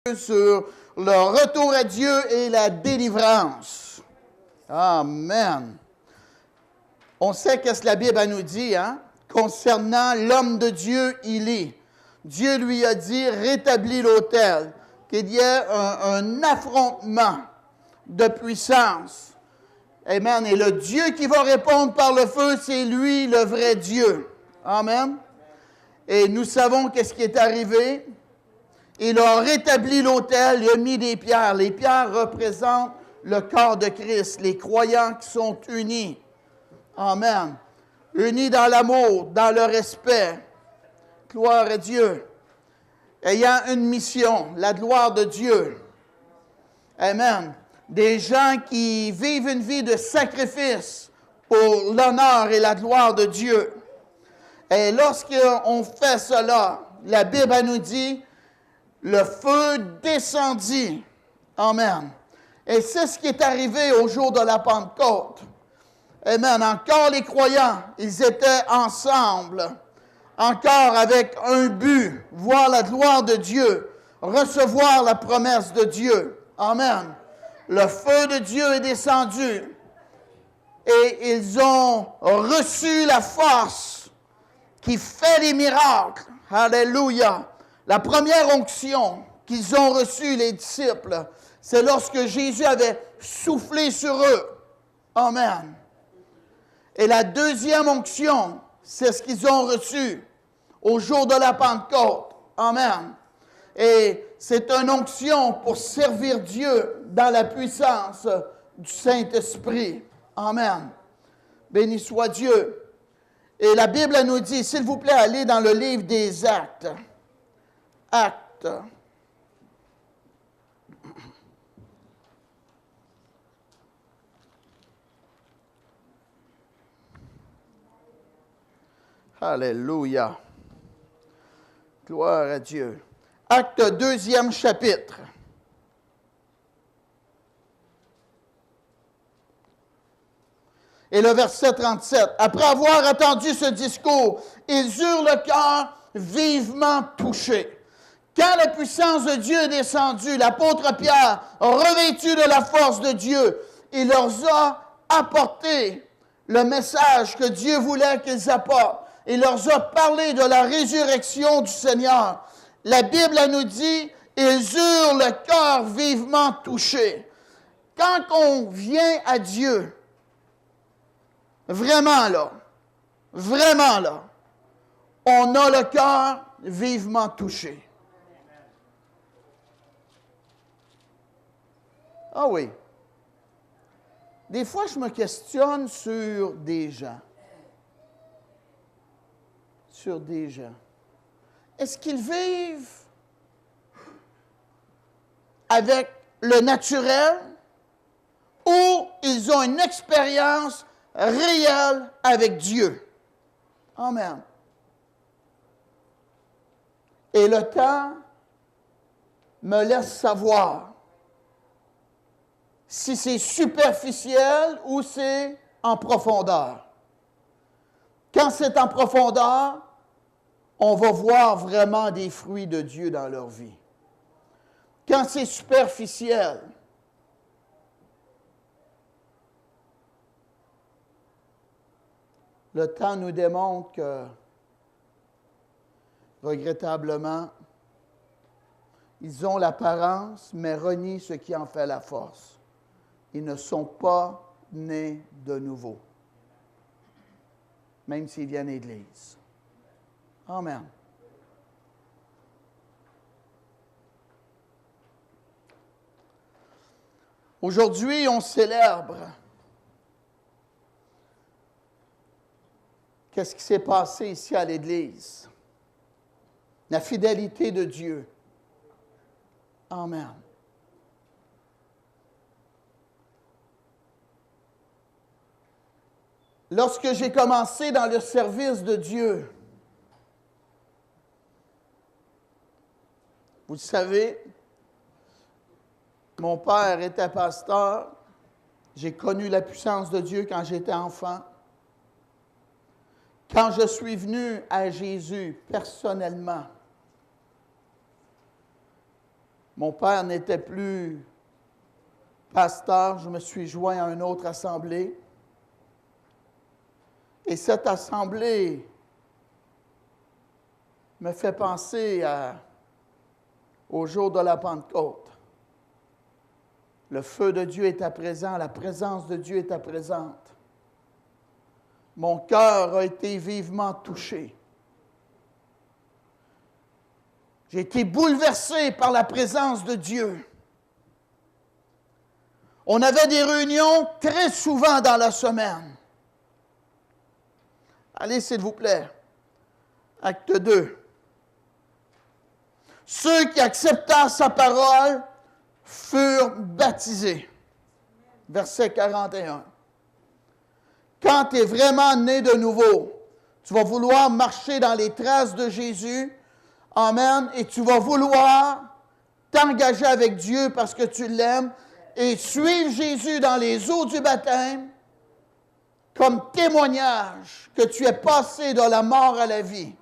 sur le retour à Dieu et la délivrance. Amen. On sait qu'est-ce que la Bible nous dit, concernant l'homme de Dieu, Dieu lui a dit, rétablis l'autel, qu'il y ait un affrontement de puissance. Amen. Et le Dieu qui va répondre par le feu, c'est lui, le vrai Dieu. Amen. Et nous savons qu'est-ce qui est arrivé. Il a rétabli l'autel, il a mis des pierres. Les pierres représentent le corps de Christ, les croyants qui sont unis. Amen. Unis dans l'amour, dans le respect. Gloire à Dieu. Ayant une mission, la gloire de Dieu. Amen. Des gens qui vivent une vie de sacrifice pour l'honneur et la gloire de Dieu. Et lorsqu'on fait cela, la Bible nous dit, le feu descendit. Amen. Et c'est ce qui est arrivé au jour de la Pentecôte. Amen. Encore les croyants, ils étaient ensemble. Encore avec un but, voir la gloire de Dieu, recevoir la promesse de Dieu. Amen. Le feu de Dieu est descendu et ils ont reçu la force qui fait les miracles. Alléluia. La première onction qu'ils ont reçue, les disciples, c'est lorsque Jésus avait soufflé sur eux. Amen. Et la deuxième onction, c'est ce qu'ils ont reçu au jour de la Pentecôte. Amen. Et c'est une onction pour servir Dieu dans la puissance du Saint-Esprit. Amen. Béni soit Dieu. Et la Bible nous dit, s'il vous plaît, allez dans le livre des Actes. Actes. Alléluia. Gloire à Dieu. Acte 2e chapitre. Et le verset 37. Après avoir attendu ce discours, ils eurent le cœur vivement touché. Quand la puissance de Dieu est descendue, l'apôtre Pierre, revêtu de la force de Dieu, il leur a apporté le message que Dieu voulait qu'ils apportent. Il leur a parlé de la résurrection du Seigneur. La Bible nous dit, ils eurent le cœur vivement touché. Quand on vient à Dieu, vraiment là, on a le cœur vivement touché. Ah oui. Des fois, je me questionne sur des gens. Est-ce qu'ils vivent avec le naturel ou ils ont une expérience réelle avec Dieu? Amen. Et le temps me laisse savoir si c'est superficiel ou c'est en profondeur. Quand c'est en profondeur, on va voir vraiment des fruits de Dieu dans leur vie. Quand c'est superficiel, le temps nous démontre que, regrettablement, ils ont l'apparence, mais renient ce qui en fait la force. Ils ne sont pas nés de nouveau, même s'ils viennent à l'Église. Amen. Aujourd'hui, on célèbre. Qu'est-ce qui s'est passé ici à l'Église? La fidélité de Dieu. Amen. Lorsque j'ai commencé dans le service de Dieu, vous le savez, mon père était pasteur. J'ai connu la puissance de Dieu quand j'étais enfant. Quand je suis venu à Jésus personnellement, Mon père n'était plus pasteur, je me suis joint à une autre assemblée. Et cette assemblée me fait penser au jour de la Pentecôte. Le feu de Dieu était présent, la présence de Dieu était présente. Mon cœur a été vivement touché. J'ai été bouleversé par la présence de Dieu. On avait des réunions très souvent dans la semaine. Allez, s'il vous plaît. Acte 2. Ceux qui acceptèrent sa parole furent baptisés. Verset 41. Quand tu es vraiment né de nouveau, tu vas vouloir marcher dans les traces de Jésus. Amen. Et tu vas vouloir t'engager avec Dieu parce que tu l'aimes et suivre Jésus dans les eaux du baptême comme témoignage que tu es passé de la mort à la vie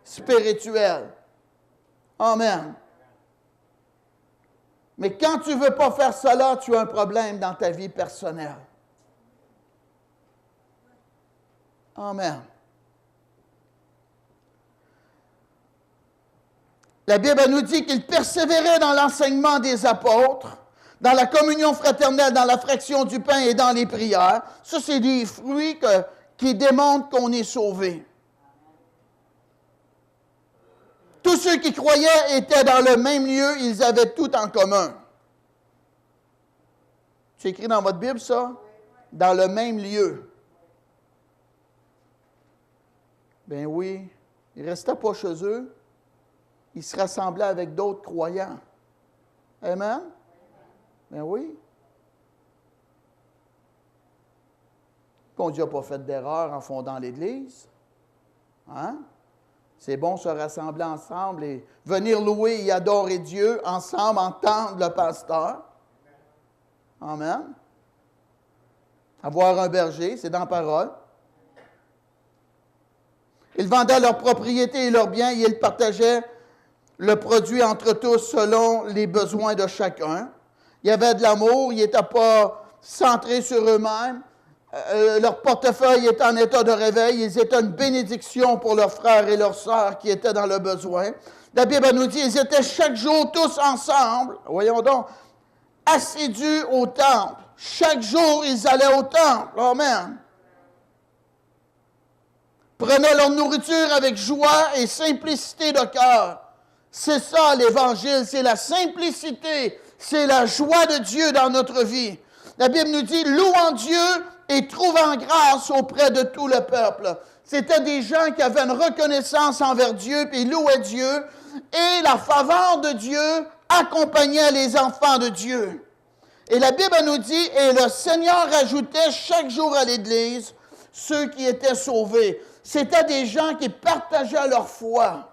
spirituelle. Amen. Mais quand tu ne veux pas faire cela, tu as un problème dans ta vie personnelle. Amen. La Bible nous dit qu'il persévérait dans l'enseignement des apôtres, dans la communion fraternelle, dans la fraction du pain et dans les prières. Ça, c'est des fruits qui démontrent qu'on est sauvé. Tous ceux qui croyaient étaient dans le même lieu, ils avaient tout en commun. C'est écrit dans votre Bible, ça? Dans le même lieu. Ben oui, ils ne restaient pas chez eux. Ils se rassemblaient avec d'autres croyants. Amen? Ben oui. Qu'on Dieu n'a pas fait d'erreur en fondant l'Église. Hein? C'est bon de se rassembler ensemble et venir louer et adorer Dieu ensemble, entendre le pasteur. Amen. Avoir un berger, c'est dans la parole. Ils vendaient leurs propriétés et leurs biens et ils partageaient le produit entre tous selon les besoins de chacun. Il y avait de l'amour, ils n'étaient pas centrés sur eux-mêmes. Leur portefeuille était en état de réveil. Ils étaient une bénédiction pour leurs frères et leurs sœurs qui étaient dans le besoin. La Bible nous dit qu'ils étaient chaque jour tous ensemble. Voyons donc, assidus au temple. Chaque jour, ils allaient au temple. Amen. Prenaient leur nourriture avec joie et simplicité de cœur. C'est ça l'Évangile, c'est la simplicité, c'est la joie de Dieu dans notre vie. La Bible nous dit, louant Dieu et trouvant grâce auprès de tout le peuple. C'était des gens qui avaient une reconnaissance envers Dieu, puis ils louaient Dieu, et la faveur de Dieu accompagnait les enfants de Dieu. Et la Bible nous dit, et le Seigneur ajoutait chaque jour à l'Église ceux qui étaient sauvés. C'était des gens qui partageaient leur foi.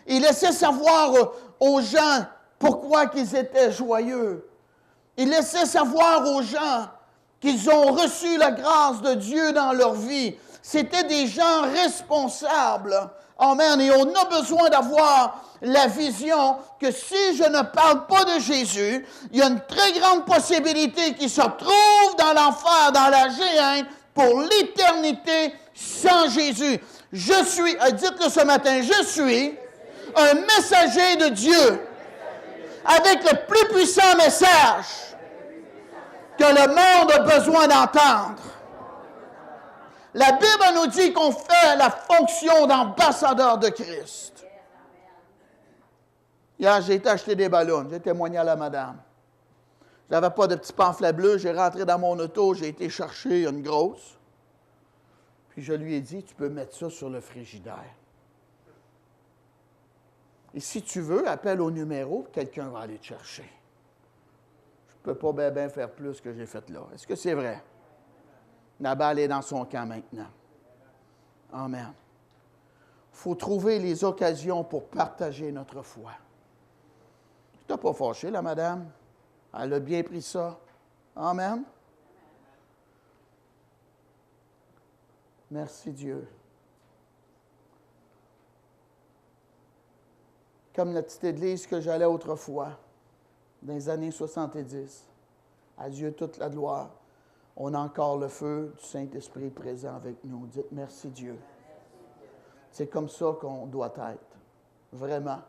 Ils laissaient savoir aux gens pourquoi qu'ils étaient joyeux. Ils laissaient savoir aux gens qu'ils ont reçu la grâce de Dieu dans leur vie. C'était des gens responsables. Amen. Et on a besoin d'avoir la vision que si je ne parle pas de Jésus, il y a une très grande possibilité qu'il se retrouve dans l'enfer, dans la géhenne, pour l'éternité sans Jésus. Je suis, dites-le ce matin, je suis un messager de Dieu avec le plus puissant message que le monde a besoin d'entendre. La Bible nous dit qu'on fait la fonction d'ambassadeur de Christ. Hier, j'ai été acheter des ballons. J'ai témoigné à la madame. Je n'avais pas de petit pamphlet bleu. J'ai rentré dans mon auto. J'ai été chercher une grosse. Puis je lui ai dit, tu peux mettre ça sur le frigidaire. Et si tu veux, appelle au numéro, quelqu'un va aller te chercher. Je ne peux pas bien faire plus que j'ai fait là. Est-ce que c'est vrai? Nabal est dans son camp maintenant. Amen. Il faut trouver les occasions pour partager notre foi. Tu n'as pas fâché, la madame? Elle a bien pris ça. Amen. Merci Dieu. Comme la petite église que j'allais autrefois. dans les années 70. À Dieu toute la gloire. On a encore le feu du Saint-Esprit présent avec nous. Dites merci Dieu. C'est comme ça qu'on doit être. Vraiment.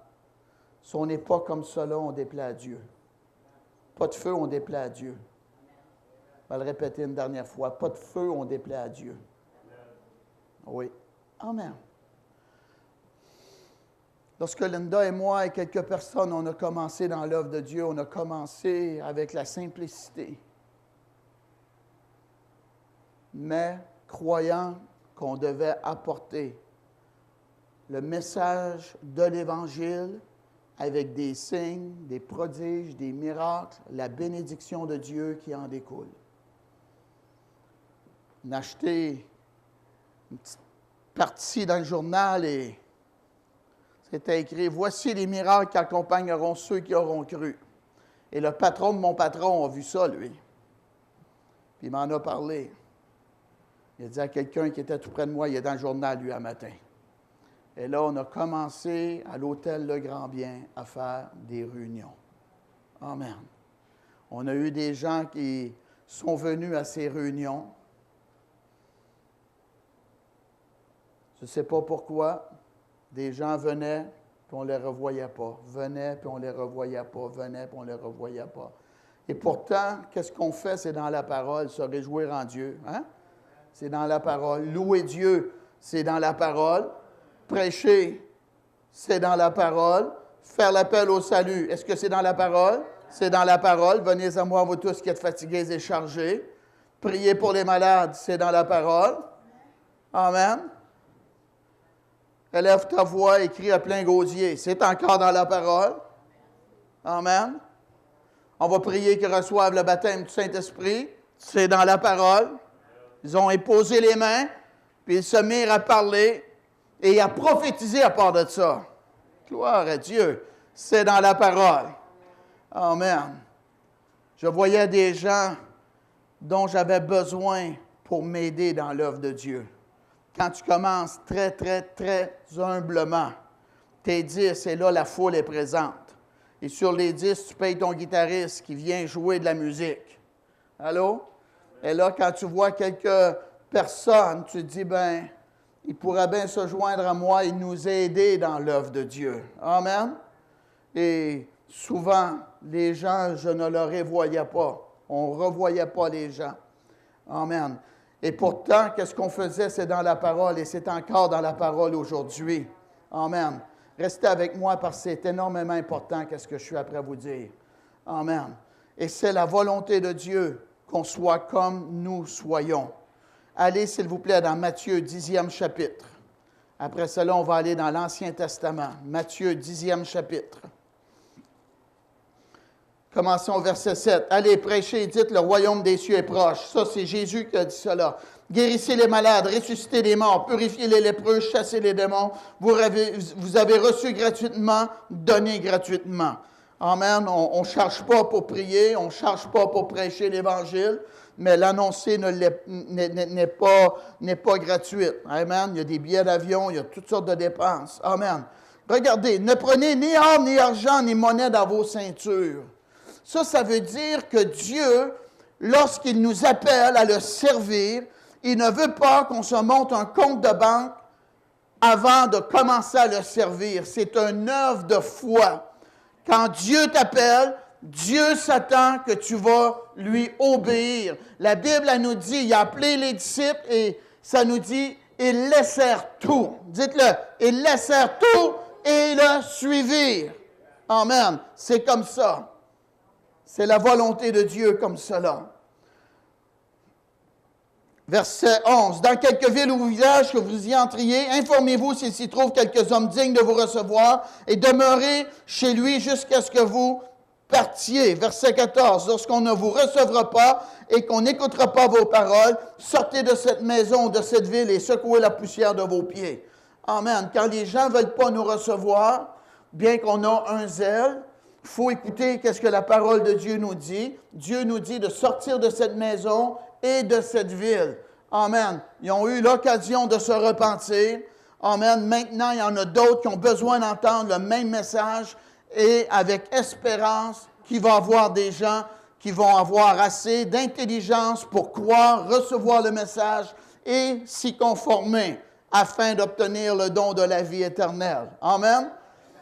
Si on n'est pas comme ça là, on déplaît à Dieu. Pas de feu, on déplaît à Dieu. Je vais le répéter une dernière fois. Pas de feu, on déplaît à Dieu. Oui. Amen. Lorsque Linda et moi et quelques personnes, on a commencé dans l'œuvre de Dieu, on a commencé avec la simplicité. Mais croyant qu'on devait apporter le message de l'Évangile avec des signes, des prodiges, des miracles, la bénédiction de Dieu qui en découle. On a acheté une petite partie dans le journal et c'était écrit « Voici les miracles qui accompagneront ceux qui auront cru. » Et le patron de mon patron a vu ça, lui. Puis il m'en a parlé. Il a dit à quelqu'un qui était tout près de moi, il est dans le journal, lui, un matin. Et là, on a commencé à l'hôtel Le Grand Bien à faire des réunions. Amen. On a eu des gens qui sont venus à ces réunions. Je ne sais pas pourquoi. Des gens venaient, puis on ne les revoyait pas. Venaient, puis on ne les revoyait pas. Venaient, puis on ne les revoyait pas. Et pourtant, qu'est-ce qu'on fait? C'est dans la parole, se réjouir en Dieu. Hein? C'est dans la parole. Louer Dieu, c'est dans la parole. Prêcher, c'est dans la parole. Faire l'appel au salut, est-ce que c'est dans la parole? C'est dans la parole. Venez à moi, vous tous qui êtes fatigués et chargés. Prier pour les malades, c'est dans la parole. Amen. Élève ta voix et crie à plein gosier. C'est encore dans la parole. Amen. On va prier qu'ils reçoivent le baptême du Saint-Esprit. C'est dans la parole. Ils ont imposé les mains, puis ils se mirent à parler et à prophétiser à part de ça. Gloire à Dieu. C'est dans la parole. Amen. Je voyais des gens dont j'avais besoin pour m'aider dans l'œuvre de Dieu. Quand tu commences très, très, très humblement, tes 10, et là, la foule est présente. Et sur les 10, tu payes ton guitariste qui vient jouer de la musique. Allô? Et là, quand tu vois quelques personnes, tu te dis, ben, il pourrait bien se joindre à moi et nous aider dans l'œuvre de Dieu. Amen? Et souvent, les gens, je ne les revoyais pas. On ne revoyait pas les gens. Amen. Et pourtant, qu'est-ce qu'on faisait? C'est dans la parole et c'est encore dans la parole aujourd'hui. Amen. Restez avec moi parce que c'est énormément important qu'est-ce que je suis après vous dire. Amen. Et c'est la volonté de Dieu qu'on soit comme nous soyons. Allez, s'il vous plaît, dans Matthieu, 10e chapitre. Après cela, on va aller dans l'Ancien Testament. Matthieu, 10e chapitre. Commençons au verset 7. Allez, prêchez et dites, le royaume des cieux est proche. Ça, c'est Jésus qui a dit cela. Guérissez les malades, ressuscitez les morts, purifiez les lépreux, chassez les démons. Vous avez reçu gratuitement, donnez gratuitement. Amen. On ne cherche pas pour prier, on ne cherche pas pour prêcher l'Évangile, mais l'annoncer n'est pas gratuite. Amen. Il y a des billets d'avion, il y a toutes sortes de dépenses. Amen. Regardez, ne prenez ni or, ni argent, ni monnaie dans vos ceintures. Ça veut dire que Dieu, lorsqu'il nous appelle à le servir, il ne veut pas qu'on se monte un compte de banque avant de commencer à le servir. C'est une œuvre de foi. Quand Dieu t'appelle, Dieu s'attend que tu vas lui obéir. La Bible, elle nous dit, il a appelé les disciples et ça nous dit, ils laissèrent tout. Dites-le, ils laissèrent tout et le suivirent. Amen. C'est comme ça. C'est la volonté de Dieu comme cela. Verset 11. Dans quelques villes ou villages que vous y entriez, informez-vous s'il s'y trouve quelques hommes dignes de vous recevoir et demeurez chez lui jusqu'à ce que vous partiez. Verset 14. Lorsqu'on ne vous recevra pas et qu'on n'écoutera pas vos paroles, sortez de cette maison, de cette ville et secouez la poussière de vos pieds. Amen. Quand les gens ne veulent pas nous recevoir, bien qu'on a un zèle, il faut écouter qu'est-ce que la parole de Dieu nous dit. Dieu nous dit de sortir de cette maison et de cette ville. Amen. Ils ont eu l'occasion de se repentir. Amen. Maintenant, il y en a d'autres qui ont besoin d'entendre le même message et avec espérance qu'il va y avoir des gens qui vont avoir assez d'intelligence pour croire, recevoir le message et s'y conformer afin d'obtenir le don de la vie éternelle. Amen.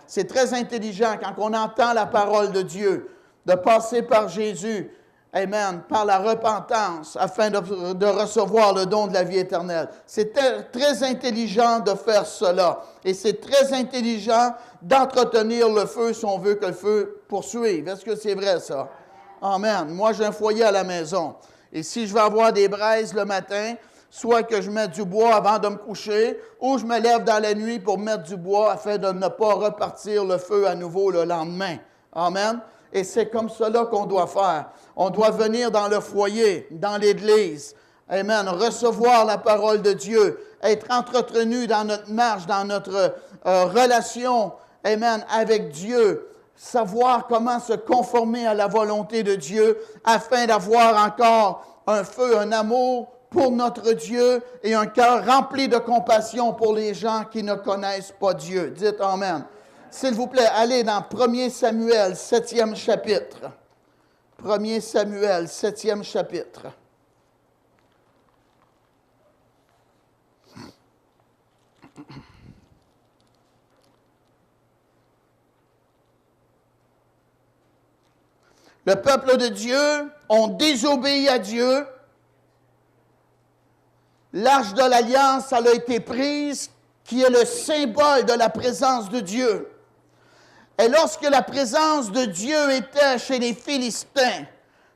C'est très intelligent quand on entend la parole de Dieu, de passer par Jésus, amen, par la repentance, afin de recevoir le don de la vie éternelle. C'est très intelligent de faire cela. Et c'est très intelligent d'entretenir le feu si on veut que le feu poursuive. Est-ce que c'est vrai, ça? Amen. Moi, j'ai un foyer à la maison. Et si je veux avoir des braises le matin, soit que je mette du bois avant de me coucher, ou je me lève dans la nuit pour mettre du bois afin de ne pas repartir le feu à nouveau le lendemain. Amen. Et c'est comme cela qu'on doit faire. On doit venir dans le foyer, dans l'Église. Amen. Recevoir la parole de Dieu, être entretenu dans notre marche, dans notre relation, amen, avec Dieu. Savoir comment se conformer à la volonté de Dieu afin d'avoir encore un feu, un amour pour notre Dieu et un cœur rempli de compassion pour les gens qui ne connaissent pas Dieu. Dites Amen. S'il vous plaît, allez dans 1 Samuel, 7e chapitre. 1 Samuel, 7e chapitre. Le peuple de Dieu ont désobéi à Dieu. L'arche de l'Alliance, elle a été prise, qui est le symbole de la présence de Dieu. Et lorsque la présence de Dieu était chez les Philistins,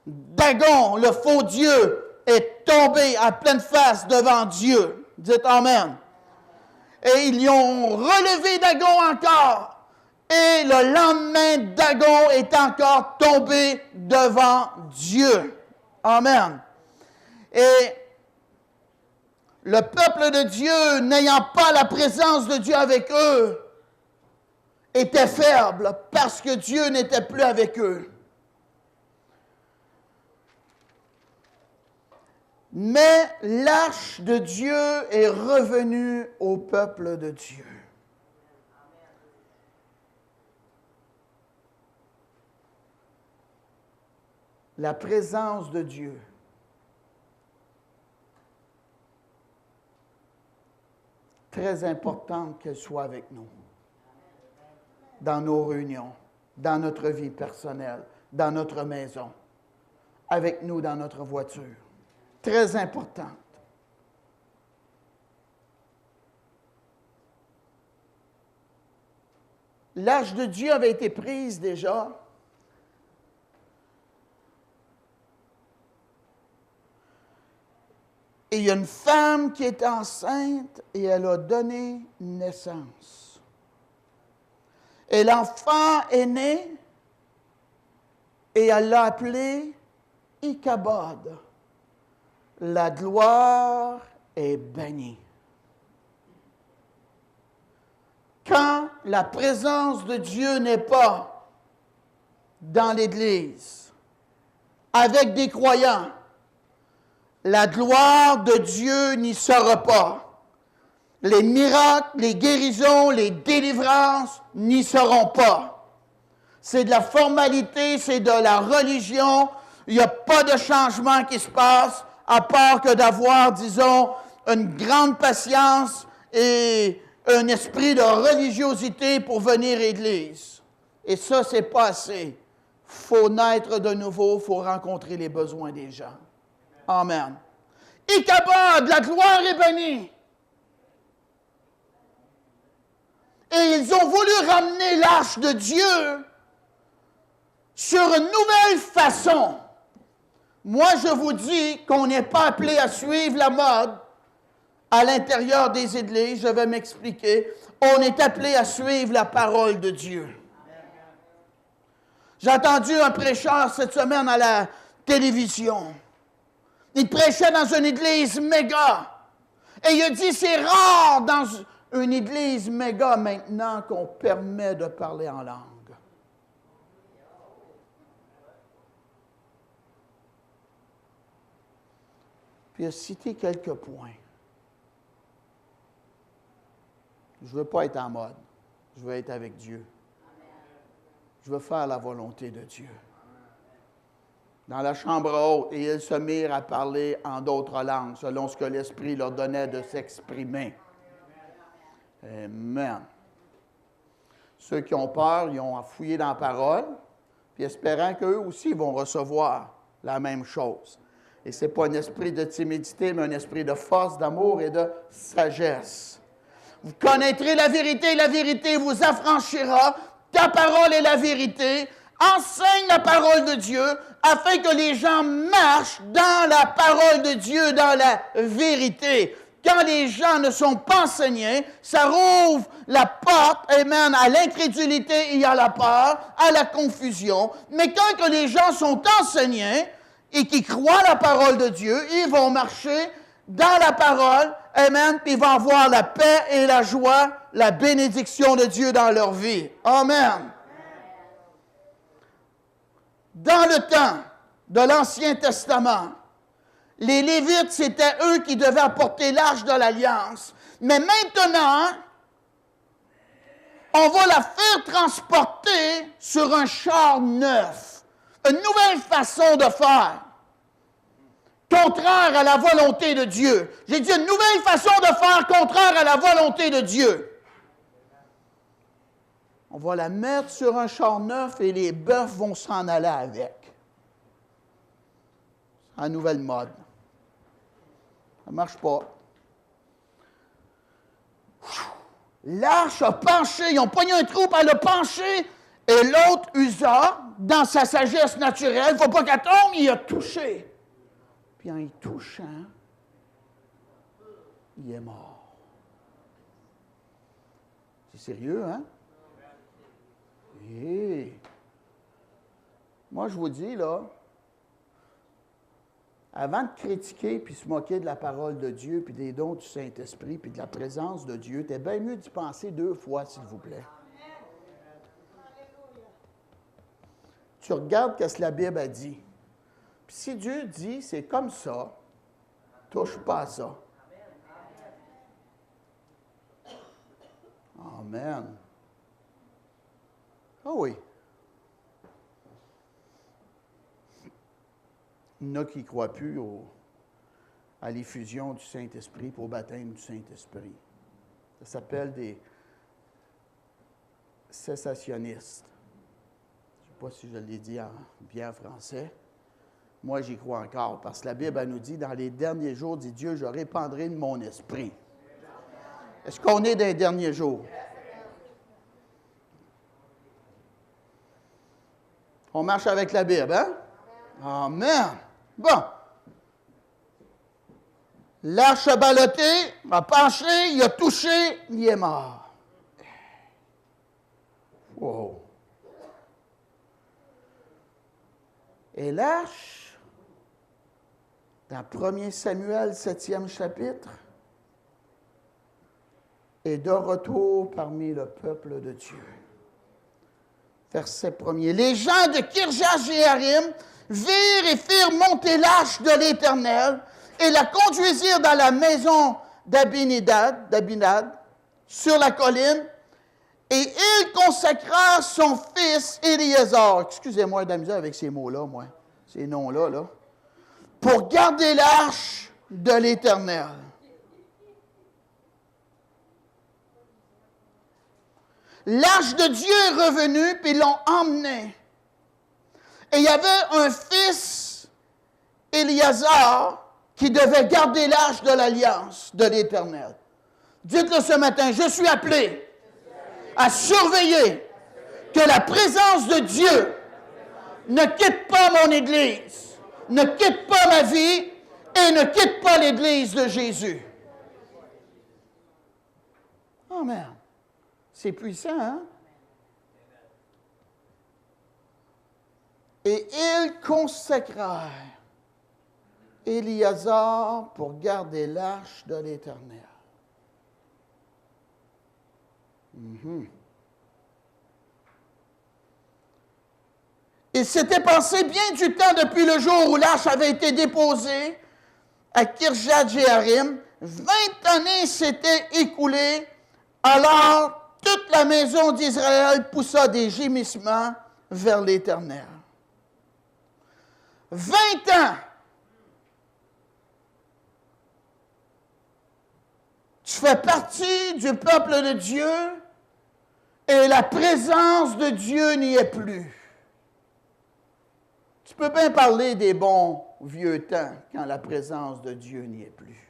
Dagon, le faux Dieu, est tombé à pleine face devant Dieu. Dites Amen. Et ils y ont relevé Dagon encore. Et le lendemain, Dagon est encore tombé devant Dieu. Amen. Et le peuple de Dieu, n'ayant pas la présence de Dieu avec eux, était faible parce que Dieu n'était plus avec eux. Mais l'arche de Dieu est revenue au peuple de Dieu. La présence de Dieu. Très importante qu'elle soit avec nous. Dans nos réunions, dans notre vie personnelle, dans notre maison, avec nous dans notre voiture. Très importante. L'arche de Dieu avait été prise déjà. Et il y a une femme qui est enceinte et elle a donné naissance. Et l'enfant est né et elle l'a appelé Ichabod. La gloire est bannie. Quand la présence de Dieu n'est pas dans l'Église, avec des croyants, la gloire de Dieu n'y sera pas. Les miracles, les guérisons, les délivrances n'y seront pas. C'est de la formalité, c'est de la religion. Il n'y a pas de changement qui se passe, à part que d'avoir, disons, une grande patience et un esprit de religiosité pour venir à l'Église. Et ça, c'est pas assez. Il faut naître de nouveau, il faut rencontrer les besoins des gens. Amen. Ichabod, la gloire est bannie. Et ils ont voulu ramener l'arche de Dieu sur une nouvelle façon. Moi, je vous dis qu'on n'est pas appelé à suivre la mode à l'intérieur des églises. Je vais m'expliquer. On est appelé à suivre la parole de Dieu. J'ai entendu un prêcheur cette semaine à la télévision. Il prêchait dans une église méga. Et il a dit, c'est rare dans une église méga maintenant qu'on permet de parler en langue. Puis il a cité quelques points. Je ne veux pas être en mode. Je veux être avec Dieu. Je veux faire la volonté de Dieu. dans la chambre haute, et ils se mirent à parler en d'autres langues, selon ce que l'Esprit leur donnait de s'exprimer. Amen. Ceux qui ont peur, ils ont fouillé dans la parole, puis espérant qu'eux aussi vont recevoir la même chose. Et ce n'est pas un esprit de timidité, mais un esprit de force, d'amour et de sagesse. Vous connaîtrez la vérité vous affranchira. Ta parole est la vérité. Enseigne la parole de Dieu afin que les gens marchent dans la parole de Dieu, dans la vérité. Quand les gens ne sont pas enseignés, ça rouvre la porte, amen, à l'incrédulité et à la peur, à la confusion. Mais quand que les gens sont enseignés et qui croient la parole de Dieu, ils vont marcher dans la parole, amen, puis ils vont avoir la paix et la joie, la bénédiction de Dieu dans leur vie. Amen. Dans le temps de l'Ancien Testament, les Lévites, c'était eux qui devaient apporter l'arche de l'Alliance. Mais maintenant, on va la faire transporter sur un char neuf. Une nouvelle façon de faire. Contraire à la volonté de Dieu. J'ai dit une nouvelle façon de faire contraire à la volonté de Dieu. On va la mettre sur un char neuf et les bœufs vont s'en aller avec. C'est la nouvelle mode. Ça ne marche pas. L'arche a penché, ils ont pogné un trou, elle a penché, et l'autre, Uza, dans sa sagesse naturelle, il ne faut pas qu'elle tombe, il a touché. Puis en y touchant, il est mort. C'est sérieux, hein? Et moi, je vous dis, là, avant de critiquer puis se moquer de la parole de Dieu, puis des dons du Saint-Esprit, puis de la présence de Dieu, t'es bien mieux d'y penser 2 fois, s'il vous plaît. Tu regardes ce que la Bible a dit. Puis si Dieu dit, c'est comme ça, touche pas à ça. Amen. Ah oui. Il y en a qui ne croient plus à l'effusion du Saint-Esprit, puis au baptême du Saint-Esprit. Ça s'appelle des cessationnistes. Je ne sais pas si je l'ai dit bien en français. Moi, j'y crois encore, parce que la Bible elle nous dit, dans les derniers jours, dit Dieu, je répandrai de mon esprit. Est-ce qu'on est dans les derniers jours? On marche avec la Bible, hein? Amen. Bon. L'arche a ballotté, a penché, il a touché, il est mort. Wow. Et l'arche, dans 1 Samuel, 7e chapitre, est de retour parmi le peuple de Dieu. Verset 1er. Les gens de Kirjath-Jéarim virent et firent monter l'arche de l'Éternel et la conduisirent dans la maison d'Abinad, sur la colline, et ils consacrèrent son fils Éléazar. Excusez-moi d'amuser avec ces mots-là, moi, ces noms-là, là, pour garder l'arche de l'Éternel. L'arche de Dieu est revenue, puis ils l'ont emmenée. Et il y avait un fils, Éléazar, qui devait garder l'arche de l'Alliance de l'Éternel. Dites-le ce matin, je suis appelé à surveiller que la présence de Dieu ne quitte pas mon Église, ne quitte pas ma vie et ne quitte pas l'Église de Jésus. Amen. C'est puissant, hein? Et ils consacrèrent Éléazar pour garder l'arche de l'Éternel. Il s'était passé bien du temps depuis le jour où l'arche avait été déposée à Kirjath-Jéarim. 20 années s'étaient écoulées, alors toute la maison d'Israël poussa des gémissements vers l'Éternel. 20 ans. Tu fais partie du peuple de Dieu et la présence de Dieu n'y est plus. Tu peux bien parler des bons vieux temps quand la présence de Dieu n'y est plus.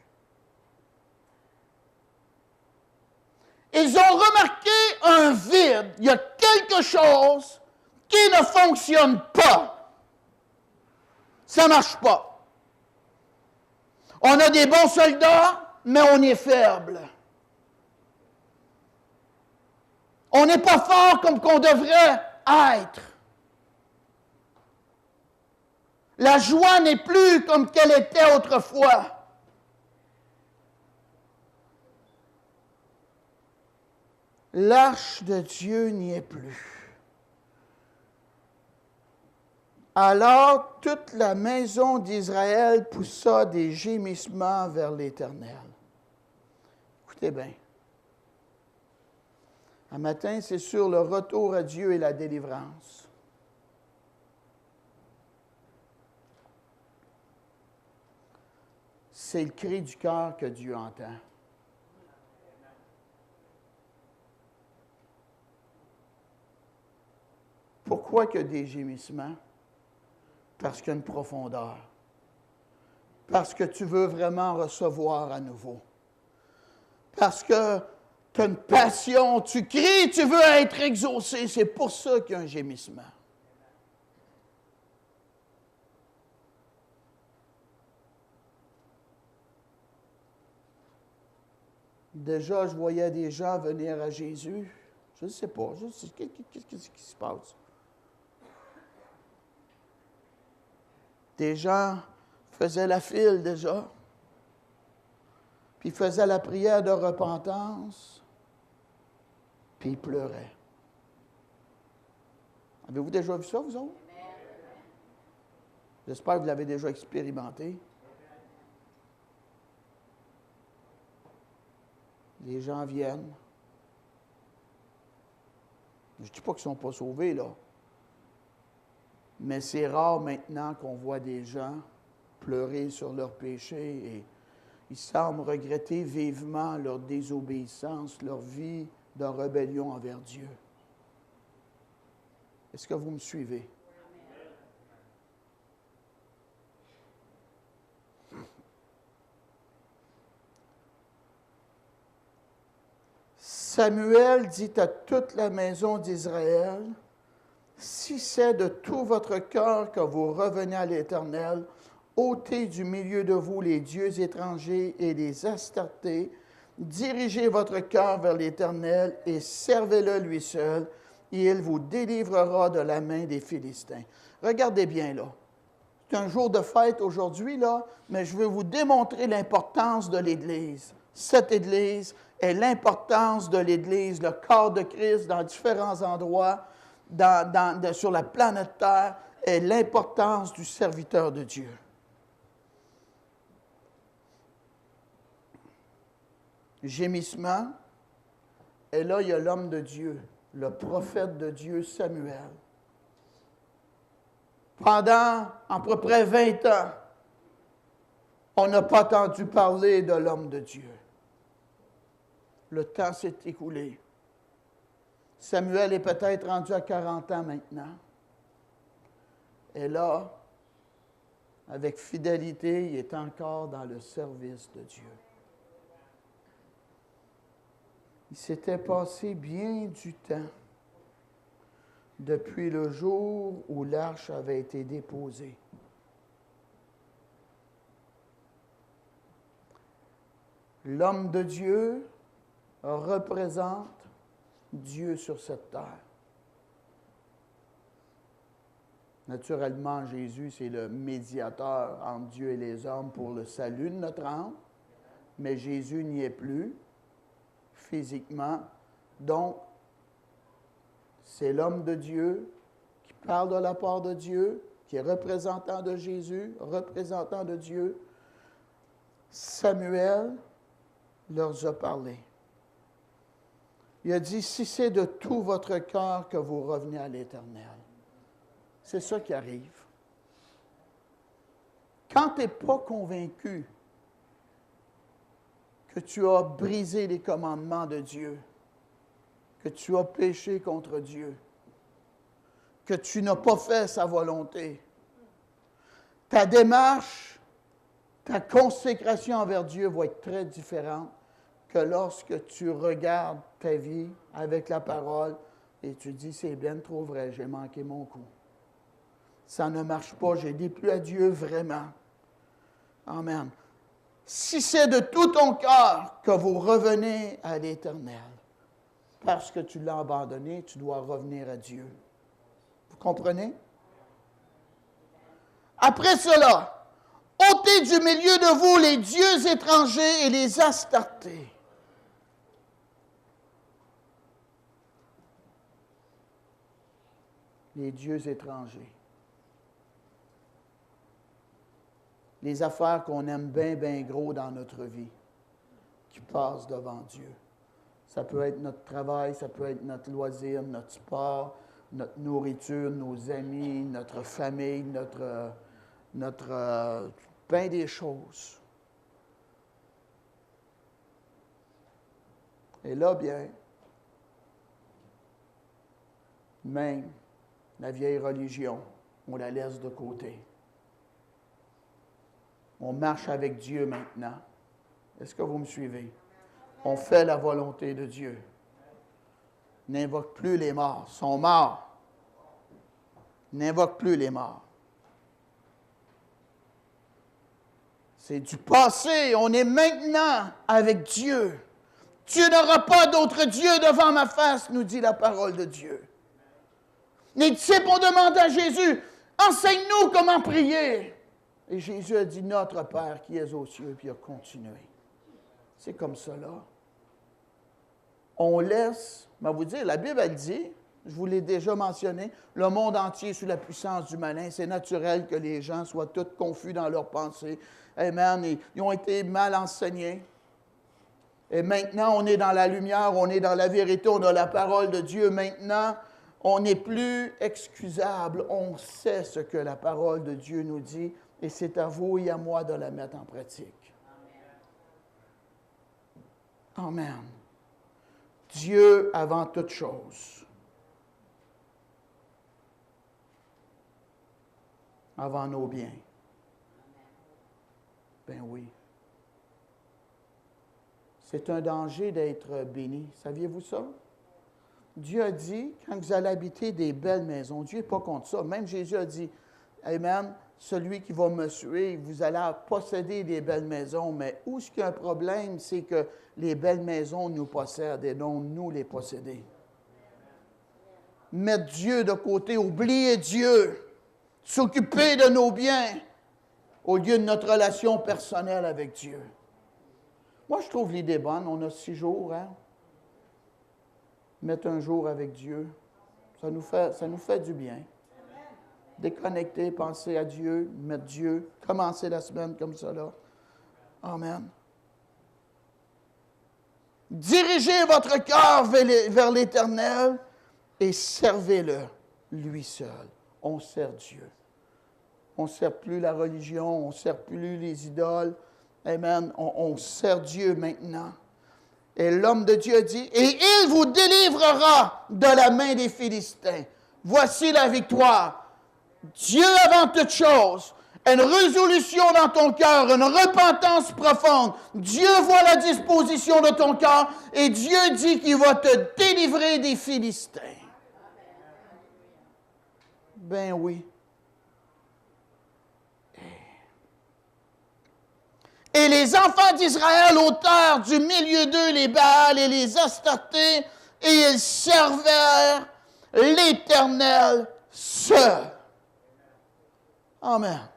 Ils ont remarqué un vide. Il y a quelque chose qui ne fonctionne pas. Ça ne marche pas. On a des bons soldats, mais on est faible. On n'est pas fort comme qu'on devrait être. La joie n'est plus comme qu'elle était autrefois. L'arche de Dieu n'y est plus. Alors toute la maison d'Israël poussa des gémissements vers l'Éternel. Écoutez bien. Un matin, c'est sur le retour à Dieu et la délivrance. C'est le cri du cœur que Dieu entend. Pourquoi qu'il y a des gémissements? Parce qu'il y a une profondeur. Parce que tu veux vraiment recevoir à nouveau. Parce que tu as une passion, tu cries, tu veux être exaucé. C'est pour ça qu'il y a un gémissement. Déjà, je voyais des gens venir à Jésus. Je ne sais pas. Qu'est-ce qui se passe? Des gens faisaient la file déjà. Puis faisaient la prière de repentance. Puis ils pleuraient. Avez-vous déjà vu ça, vous autres? J'espère que vous l'avez déjà expérimenté. Les gens viennent. Je ne dis pas qu'ils ne sont pas sauvés, là. Mais c'est rare maintenant qu'on voit des gens pleurer sur leurs péchés et ils semblent regretter vivement leur désobéissance, leur vie de rébellion envers Dieu. Est-ce que vous me suivez? Samuel dit à toute la maison d'Israël, « Si c'est de tout votre cœur que vous revenez à l'Éternel, ôtez du milieu de vous les dieux étrangers et les astartés, dirigez votre cœur vers l'Éternel et servez-le lui seul, et il vous délivrera de la main des Philistins. » Regardez bien là. C'est un jour de fête aujourd'hui, là, mais je veux vous démontrer l'importance de l'Église. Cette Église est l'importance de l'Église, le corps de Christ dans différents endroits sur la planète Terre, et l'importance du serviteur de Dieu. Gémissement, et là, il y a l'homme de Dieu, le prophète de Dieu, Samuel. Pendant à peu près 20 ans, on n'a pas entendu parler de l'homme de Dieu. Le temps s'est écoulé. Samuel est peut-être rendu à 40 ans maintenant. Et là, avec fidélité, il est encore dans le service de Dieu. Il s'était passé bien du temps depuis le jour où l'arche avait été déposée. L'homme de Dieu représente Dieu sur cette terre. Naturellement, Jésus, c'est le médiateur entre Dieu et les hommes pour le salut de notre âme, mais Jésus n'y est plus physiquement. Donc, c'est l'homme de Dieu qui parle de la part de Dieu, qui est représentant de Jésus, représentant de Dieu. Samuel leur a parlé. Il a dit, si c'est de tout votre cœur que vous revenez à l'Éternel. C'est ça qui arrive. Quand tu n'es pas convaincu que tu as brisé les commandements de Dieu, que tu as péché contre Dieu, que tu n'as pas fait sa volonté, ta démarche, ta consécration envers Dieu va être très différente que lorsque tu regardes ta vie avec la parole et tu dis, c'est bien trop vrai, j'ai manqué mon coup. Ça ne marche pas, j'ai déplu à Dieu vraiment. Amen. Si c'est de tout ton cœur que vous revenez à l'Éternel, parce que tu l'as abandonné, tu dois revenir à Dieu. Vous comprenez? Après cela, ôtez du milieu de vous les dieux étrangers et les Astartés. Les dieux étrangers. Les affaires qu'on aime bien, bien gros dans notre vie, qui passent devant Dieu. Ça peut être notre travail, ça peut être notre loisir, notre sport, notre nourriture, nos amis, notre famille, bien des choses. Et là, bien, même la vieille religion, on la laisse de côté. On marche avec Dieu maintenant. Est-ce que vous me suivez? On fait la volonté de Dieu. N'invoque plus les morts. Ils sont morts. N'invoque plus les morts. C'est du passé. On est maintenant avec Dieu. Tu n'auras pas d'autre Dieu devant ma face, nous dit la parole de Dieu. Les disciples ont demandé à Jésus, enseigne-nous comment prier. Et Jésus a dit, notre Père qui es aux cieux, puis il a continué. C'est comme ça, là. On laisse, mais vous dire, la Bible, elle dit, je vous l'ai déjà mentionné, le monde entier est sous la puissance du malin. C'est naturel que les gens soient tous confus dans leurs pensées. Amen. Ils ont été mal enseignés. Et maintenant, on est dans la lumière, on est dans la vérité, on a la parole de Dieu. Maintenant, on n'est plus excusable. On sait ce que la parole de Dieu nous dit. Et c'est à vous et à moi de la mettre en pratique. Amen. Dieu avant toute chose. Avant nos biens. Ben oui. C'est un danger d'être béni. Saviez-vous ça? Dieu a dit, quand vous allez habiter des belles maisons, Dieu n'est pas contre ça. Même Jésus a dit, Amen, celui qui va me suivre, vous allez posséder des belles maisons, mais où est-ce qu'il y a un problème, c'est que les belles maisons nous possèdent et non nous les posséder. Mettre Dieu de côté, oublier Dieu, s'occuper de nos biens, au lieu de notre relation personnelle avec Dieu. Moi, je trouve l'idée bonne. On a 6 jours, hein? Mettre un jour avec Dieu, ça nous fait du bien. Déconnecter, penser à Dieu, mettre Dieu, commencer la semaine comme ça, là. Amen. Dirigez votre cœur vers l'Éternel et servez-le, lui seul. On sert Dieu. On ne sert plus la religion, on ne sert plus les idoles. Amen. On sert Dieu maintenant. Et l'homme de Dieu dit, « Et il vous délivrera de la main des Philistins. » Voici la victoire. Dieu avant toute chose. Une résolution dans ton cœur, une repentance profonde. Dieu voit la disposition de ton cœur et Dieu dit qu'il va te délivrer des Philistins. Ben oui. Et les enfants d'Israël ôtèrent du milieu d'eux les Baals et les Astartés, et ils servirent l'Éternel seul. Amen.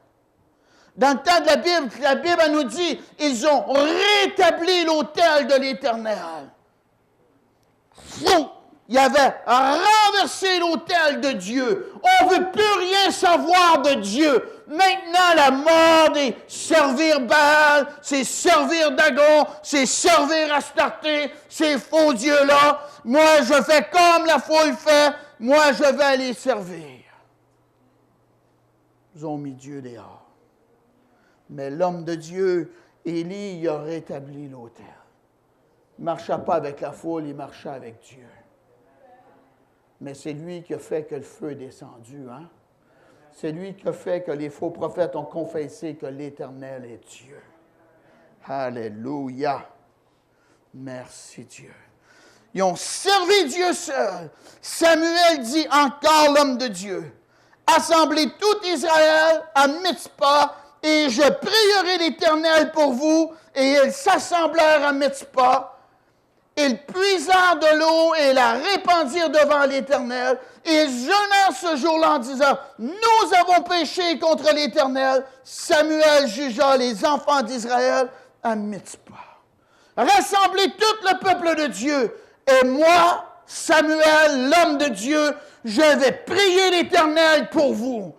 Dans le temps de la Bible nous dit, ils ont rétabli l'autel de l'Éternel. Il avait renversé l'autel de Dieu. On ne veut plus rien savoir de Dieu. Maintenant, la mode est servir Baal, c'est servir Dagon, c'est servir Astarté, ces faux dieux-là. Moi, je fais comme la foule fait. Moi, je vais les servir. Ils ont mis Dieu dehors. Mais l'homme de Dieu, Élie, il a rétabli l'autel. Il ne marcha pas avec la foule, il marcha avec Dieu. Mais c'est lui qui a fait que le feu est descendu, hein? C'est lui qui a fait que les faux prophètes ont confessé que l'Éternel est Dieu. Alléluia. Merci Dieu. Ils ont servi Dieu seul. Samuel dit encore l'homme de Dieu, assemblez tout Israël à Mitzpah, et je prierai l'Éternel pour vous. Et ils s'assemblèrent à Mitzpah. Ils puisèrent de l'eau et la répandirent devant l'Éternel. Et ils jeûnèrent ce jour-là en disant, nous avons péché contre l'Éternel. Samuel jugea les enfants d'Israël à Mitzpah. Rassemblez tout le peuple de Dieu. Et moi, Samuel, l'homme de Dieu, je vais prier l'Éternel pour vous.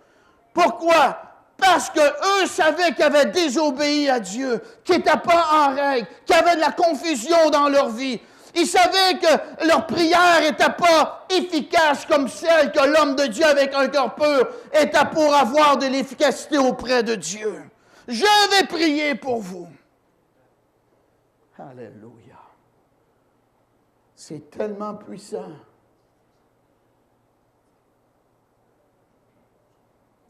Pourquoi? Parce qu'eux savaient qu'ils avaient désobéi à Dieu, qu'ils n'étaient pas en règle, qu'il y avait de la confusion dans leur vie. Ils savaient que leur prière n'était pas efficace comme celle que l'homme de Dieu avec un cœur pur était pour avoir de l'efficacité auprès de Dieu. Je vais prier pour vous. Alléluia. C'est tellement puissant.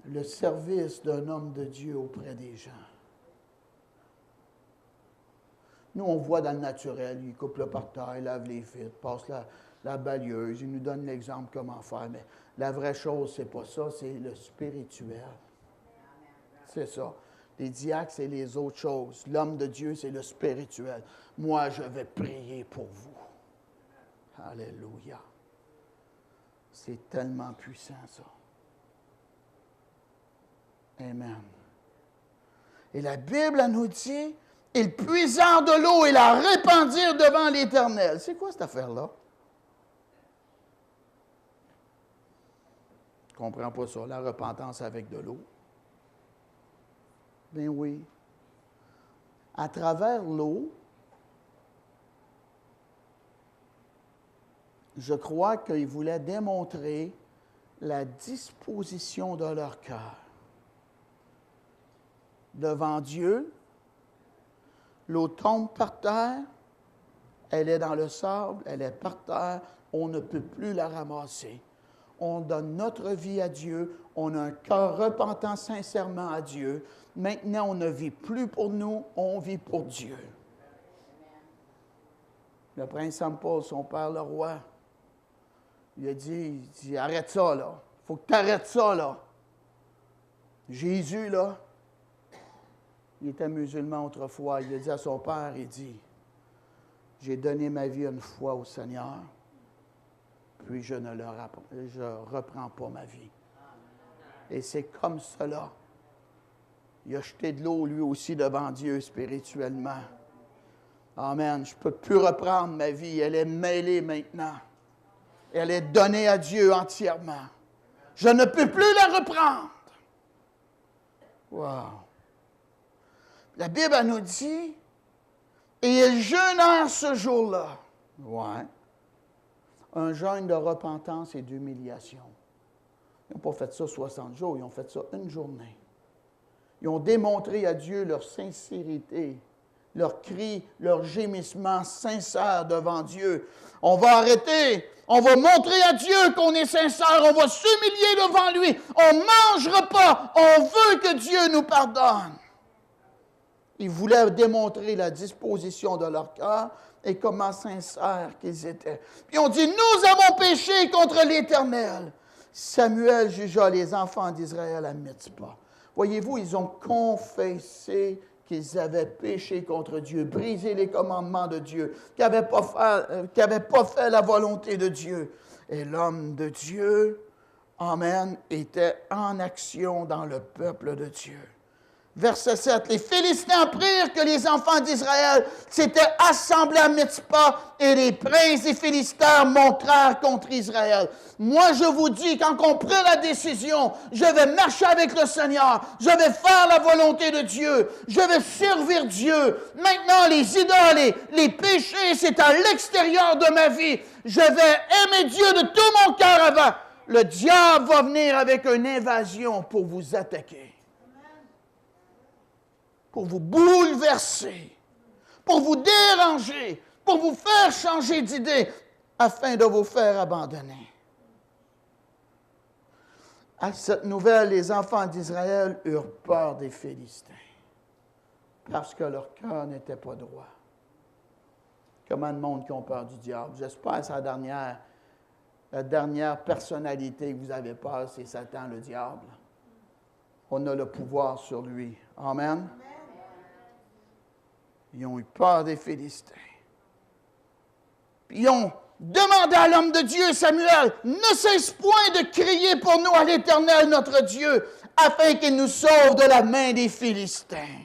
Le service d'un homme de Dieu auprès des gens. Nous, on voit dans le naturel, il coupe le portail, il lave les vitres, passe la balieuse, il nous donne l'exemple comment faire. Mais la vraie chose, c'est pas ça, c'est le spirituel. C'est ça. Les diacres, c'est les autres choses. L'homme de Dieu, c'est le spirituel. Moi, je vais prier pour vous. Alléluia. C'est tellement puissant, ça. Amen. Et la Bible, elle nous dit, ils puisèrent de l'eau et la répandirent devant l'Éternel. C'est quoi cette affaire-là? Je ne comprends pas ça, la repentance avec de l'eau. Ben oui. À travers l'eau, je crois qu'ils voulaient démontrer la disposition de leur cœur. Devant Dieu, l'eau tombe par terre, elle est dans le sable, elle est par terre, on ne peut plus la ramasser. On donne notre vie à Dieu, on a un cœur repentant sincèrement à Dieu. Maintenant, on ne vit plus pour nous, on vit pour Dieu. Le prince Saint-Paul, son père le roi, il a dit, arrête ça là, il faut que tu arrêtes ça là. Jésus là, il était musulman autrefois, il a dit à son père, il dit, j'ai donné ma vie une fois au Seigneur, puis je reprends pas ma vie. Et c'est comme cela. Il a jeté de l'eau lui aussi devant Dieu spirituellement. Amen. Je ne peux plus reprendre ma vie. Elle est mêlée maintenant. Elle est donnée à Dieu entièrement. Je ne peux plus la reprendre. Wow. La Bible nous dit, et ils jeûnèrent ce jour-là. Ouais. Un jeûne de repentance et d'humiliation. Ils n'ont pas fait ça 60 jours, ils ont fait ça une journée. Ils ont démontré à Dieu leur sincérité, leur cri, leur gémissement sincère devant Dieu. On va arrêter, on va montrer à Dieu qu'on est sincère, on va s'humilier devant lui, on ne mangera pas, on veut que Dieu nous pardonne. Ils voulaient démontrer la disposition de leur cœur et comment sincères qu'ils étaient. Puis on dit, nous avons péché contre l'Éternel. Samuel jugea les enfants d'Israël à Mitzpah. Voyez-vous, ils ont confessé qu'ils avaient péché contre Dieu, brisé les commandements de Dieu, qu'ils n'avaient pas fait la volonté de Dieu. Et l'homme de Dieu, amen, était en action dans le peuple de Dieu. Verset 7, les Philistins apprirent que les enfants d'Israël s'étaient assemblés à Mitzpah et les princes des Philistins montrèrent contre Israël. Moi, je vous dis, quand on prend la décision, je vais marcher avec le Seigneur, je vais faire la volonté de Dieu, je vais servir Dieu. Maintenant, les idoles, les péchés, c'est à l'extérieur de ma vie. Je vais aimer Dieu de tout mon cœur avant. Le diable va venir avec une invasion pour vous attaquer. pour vous bouleverser, pour vous déranger, pour vous faire changer d'idée, afin de vous faire abandonner. À cette nouvelle, les enfants d'Israël eurent peur des Philistins, parce que leur cœur n'était pas droit. Comment de monde qui ont peur du diable? J'espère que c'est la dernière personnalité que vous avez peur, c'est Satan, le diable. On a le pouvoir sur lui. Amen. Ils ont eu peur des Philistins. Puis ils ont demandé à l'homme de Dieu, Samuel, ne cesse point de crier pour nous à l'Éternel, notre Dieu, afin qu'il nous sauve de la main des Philistins.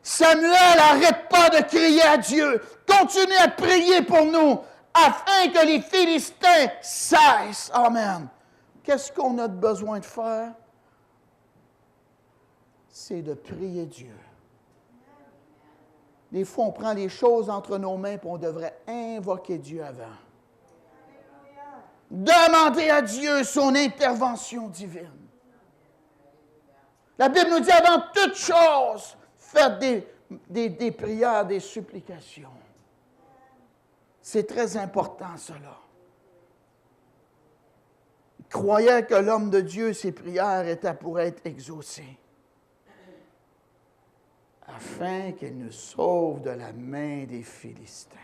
Samuel, n'arrête pas de crier à Dieu. Continue à prier pour nous, afin que les Philistins cessent. Amen. Qu'est-ce qu'on a besoin de faire? C'est de prier Dieu. Des fois, on prend les choses entre nos mains et on devrait invoquer Dieu avant. Demander à Dieu son intervention divine. La Bible nous dit avant toute chose, faites des prières, des supplications. C'est très important, cela. Il croyait que l'homme de Dieu, ses prières étaient pour être exaucées, afin qu'il nous sauve de la main des Philistins.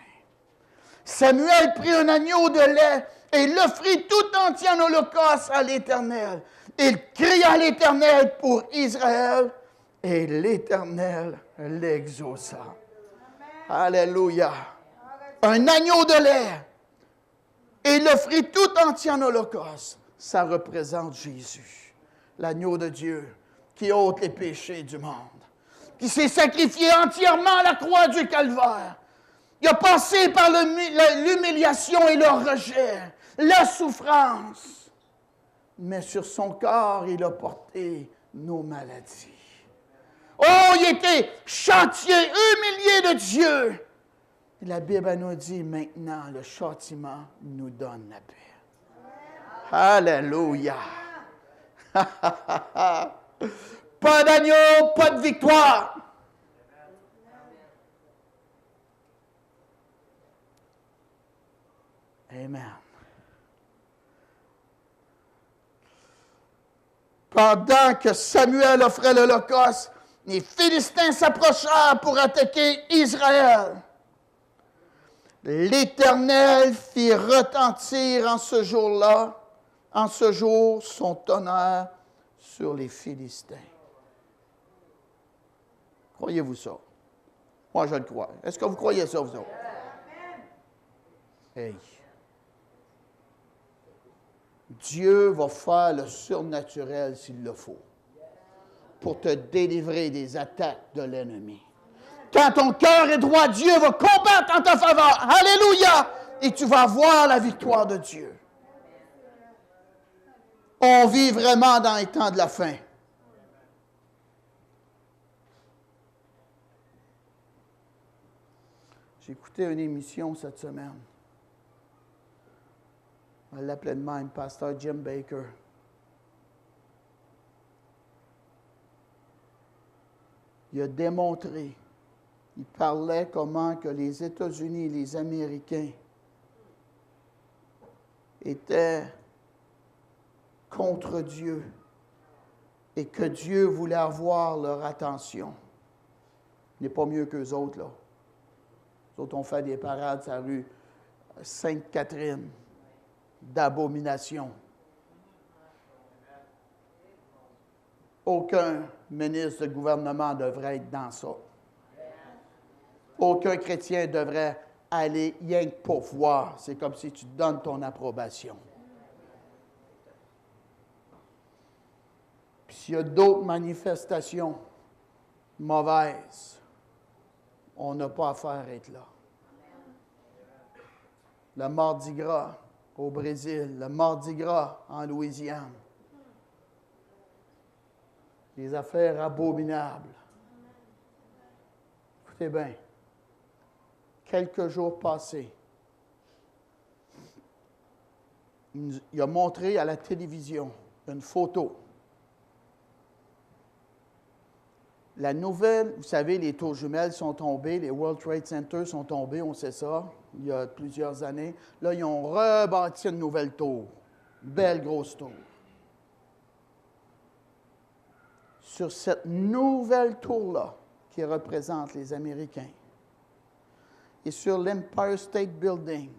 Samuel prit un agneau de lait et l'offrit tout entier en holocauste à l'Éternel. Il cria à l'Éternel pour Israël, et l'Éternel l'exauça. Alléluia. Un agneau de lait. Et il l'offrit tout entier en holocauste. Ça représente Jésus, l'agneau de Dieu, qui ôte les péchés du monde, qui s'est sacrifié entièrement à la croix du Calvaire. Il a passé par l'humiliation et le rejet, la souffrance. Mais sur son corps, il a porté nos maladies. Oh, il était châtié, humilié de Dieu. Et la Bible nous dit maintenant, le châtiment nous donne la paix. Alléluia. Pas d'agneau, pas de victoire. Amen. Pendant que Samuel offrait l'Holocauste, les Philistins s'approchèrent pour attaquer Israël. L'Éternel fit retentir en ce jour-là, en ce jour, son tonnerre sur les Philistins. Croyez-vous ça? Moi, je le crois. Est-ce que vous croyez ça, vous autres? Hey. Dieu va faire le surnaturel s'il le faut, pour te délivrer des attaques de l'ennemi. Quand ton cœur est droit, Dieu va combattre en ta faveur. Alléluia! Et tu vas voir la victoire de Dieu. On vit vraiment dans les temps de la fin. J'ai écouté une émission cette semaine. On l'appelait de même, pasteur Jim Baker. Il a démontré, il parlait comment que les États-Unis et les Américains étaient contre Dieu et que Dieu voulait avoir leur attention. Il n'est pas mieux qu'eux autres, là. Les autres ont fait des parades sur la rue Sainte-Catherine d'abomination. Aucun ministre de gouvernement devrait être dans ça. Aucun chrétien devrait aller rien que pour voir. C'est comme si tu donnes ton approbation. Puis s'il y a d'autres manifestations mauvaises, on n'a pas affaire à être là. Le Mardi Gras au Brésil, le Mardi Gras en Louisiane. Des affaires abominables. Écoutez bien, quelques jours passés, il a montré à la télévision une photo La nouvelle, vous savez, les tours jumelles sont tombées, les World Trade Center sont tombés, on sait ça, il y a plusieurs années. Là, ils ont rebâti une nouvelle tour, une belle grosse tour. Sur cette nouvelle tour-là, qui représente les Américains, et sur l'Empire State Building,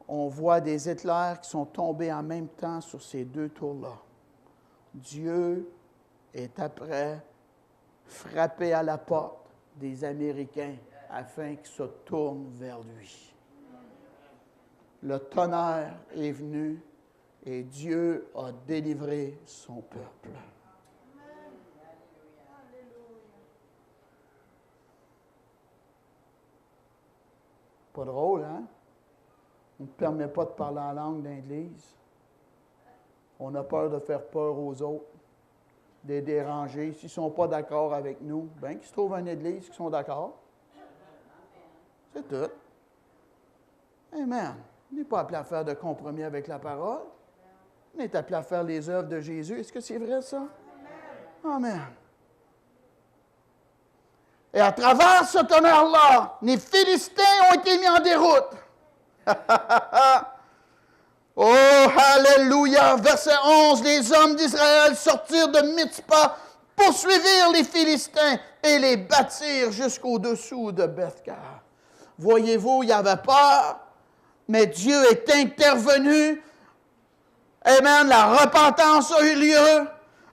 on voit des éclairs qui sont tombés en même temps sur ces deux tours-là. Dieu est après frapper à la porte des Américains afin qu'ils se tournent vers lui. Le tonnerre est venu et Dieu a délivré son peuple. Pas drôle, hein? On ne permet pas de parler en langue dans l'Église. On a peur de faire peur aux autres, de les déranger. S'ils ne sont pas d'accord avec nous, bien qu'ils se trouvent une Église qui sont d'accord. C'est tout. Amen. On n'est pas appelé à faire de compromis avec la parole. On est appelé à faire les œuvres de Jésus. Est-ce que c'est vrai, ça? Amen. Et à travers ce tonnerre-là, les Philistins ont été mis en déroute. Oh, alléluia! Verset 11, les hommes d'Israël sortirent de Mitzpah, poursuivirent les Philistins et les battirent jusqu'au-dessous de Beth-Kar. Voyez-vous, il y avait peur, mais Dieu est intervenu. Amen, la repentance a eu lieu,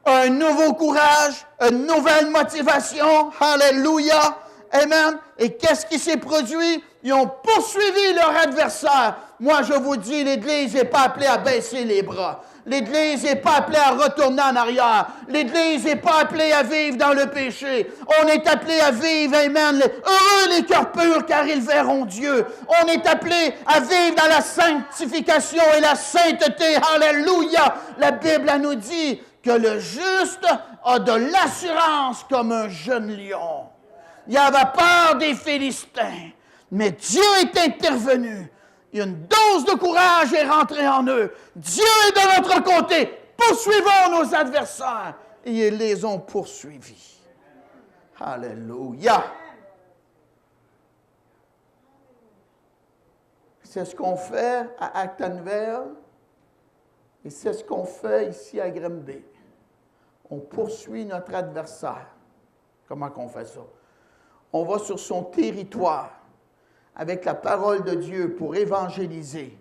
un nouveau courage, une nouvelle motivation. Alléluia! Amen. Et qu'est-ce qui s'est produit? Ils ont poursuivi leur adversaire. Moi, je vous dis, l'Église n'est pas appelée à baisser les bras. L'Église n'est pas appelée à retourner en arrière. L'Église n'est pas appelée à vivre dans le péché. On est appelé à vivre, amen, heureux les cœurs purs, car ils verront Dieu. On est appelé à vivre dans la sanctification et la sainteté. Alléluia! La Bible nous dit que le juste a de l'assurance comme un jeune lion. Il y avait peur des Philistins, mais Dieu est intervenu. Une dose de courage est rentrée en eux. Dieu est de notre côté. Poursuivons nos adversaires. Et ils les ont poursuivis. Alléluia. C'est ce qu'on fait à Actonville et c'est ce qu'on fait ici à Grimby. On poursuit notre adversaire. Comment qu'on fait ça? On va sur son territoire avec la parole de Dieu pour évangéliser,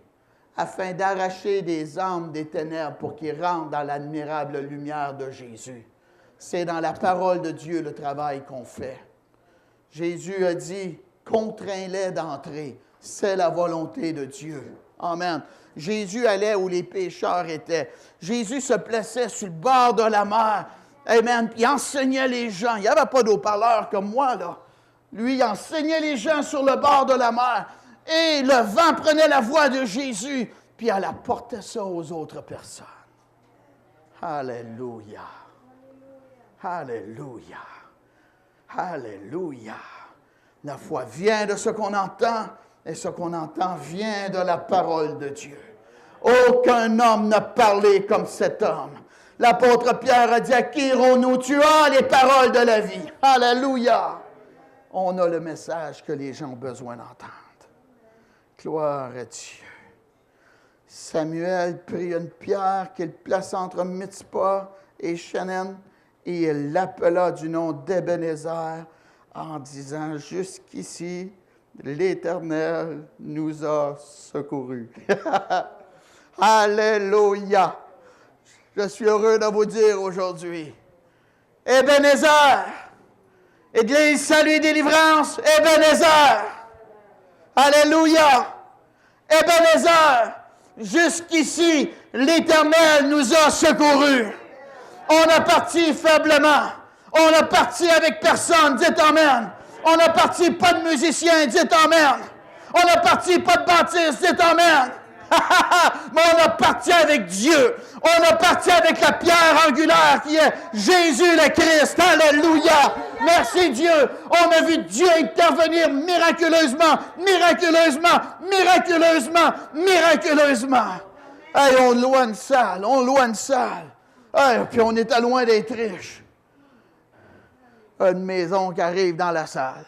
afin d'arracher des âmes des ténèbres pour qu'ils rentrent dans l'admirable lumière de Jésus. C'est dans la parole de Dieu le travail qu'on fait. Jésus a dit, contrains-les d'entrer. C'est la volonté de Dieu. Amen. Jésus allait où les pécheurs étaient. Jésus se plaçait sur le bord de la mer. Amen. Puis il enseignait les gens. Il n'y avait pas d'haut-parleur comme moi, là. Lui, il enseignait les gens sur le bord de la mer. Et le vent prenait la voix de Jésus, puis elle apportait ça aux autres personnes. Alléluia. Alléluia. Alléluia. La foi vient de ce qu'on entend, et ce qu'on entend vient de la parole de Dieu. Aucun homme n'a parlé comme cet homme. L'apôtre Pierre a dit, à qui irons-nous? Tu as les paroles de la vie. Alléluia. On a le message que les gens ont besoin d'entendre. Gloire à Dieu. Samuel prit une pierre qu'il plaça entre Mitzpah et Shannon, et il l'appela du nom d'Ebenezer en disant, jusqu'ici, l'Éternel nous a secourus. Alléluia. Je suis heureux de vous dire aujourd'hui, Ebenezer, Église, salut et délivrance, Ebenezer. Alléluia. Ebenezer, jusqu'ici, l'Éternel nous a secourus. On a parti faiblement. On a parti avec personne, dites Amen. On a parti pas de musiciens, dites Amen. On a parti pas de baptistes, dites Amen. Mais on a parti avec Dieu. On a parti avec la pierre angulaire qui est Jésus le Christ. Alléluia. Merci Dieu. On a vu Dieu intervenir miraculeusement, miraculeusement, miraculeusement, miraculeusement. Hey, on loue une salle, on loue une salle. Hey, puis on était loin d'être riche. une maison qui arrive dans la salle.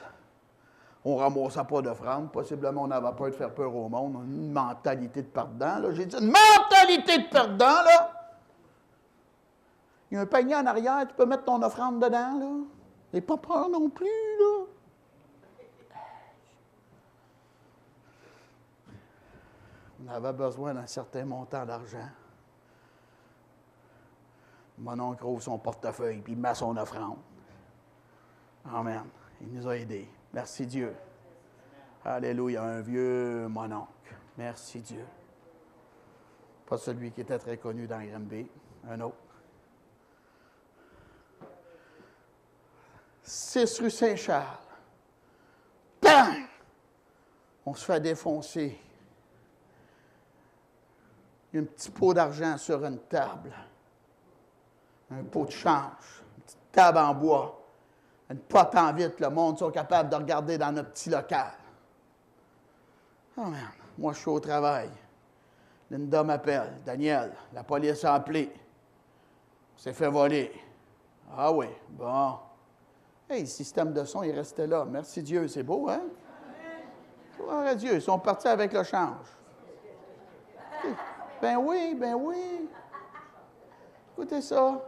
On ne ramassait pas d'offrande. Possiblement, on n'avait peur de faire peur au monde. On a une mentalité de perdant. Là. J'ai dit, une mentalité de perdant, là. Il y a un panier en arrière, tu peux mettre ton offrande dedans, là. N'aie pas peur non plus, là. On avait besoin d'un certain montant d'argent. Mon oncle ouvre son portefeuille, puis il met son offrande. Amen. Il nous a aidés. Merci Dieu. Alléluia. Un vieux mononcle. Merci Dieu. Pas celui qui était très connu dans Granby. Un autre. 6 rue Saint-Charles. Bang! On se fait défoncer. Il y a un petit pot d'argent sur une table. Un pot de change. Une petite table en bois. Une porte en vitre. Le monde sont capables de regarder dans notre petit local. Oh merde. Moi, je suis au travail. Linda m'appelle. Daniel, la police a appelé. On s'est fait voler. Ah oui, bon. Hey, le système de son, il restait là. Merci Dieu, c'est beau, hein? Gloire à Dieu, ils sont partis avec le change. Ben oui, ben oui. Écoutez ça.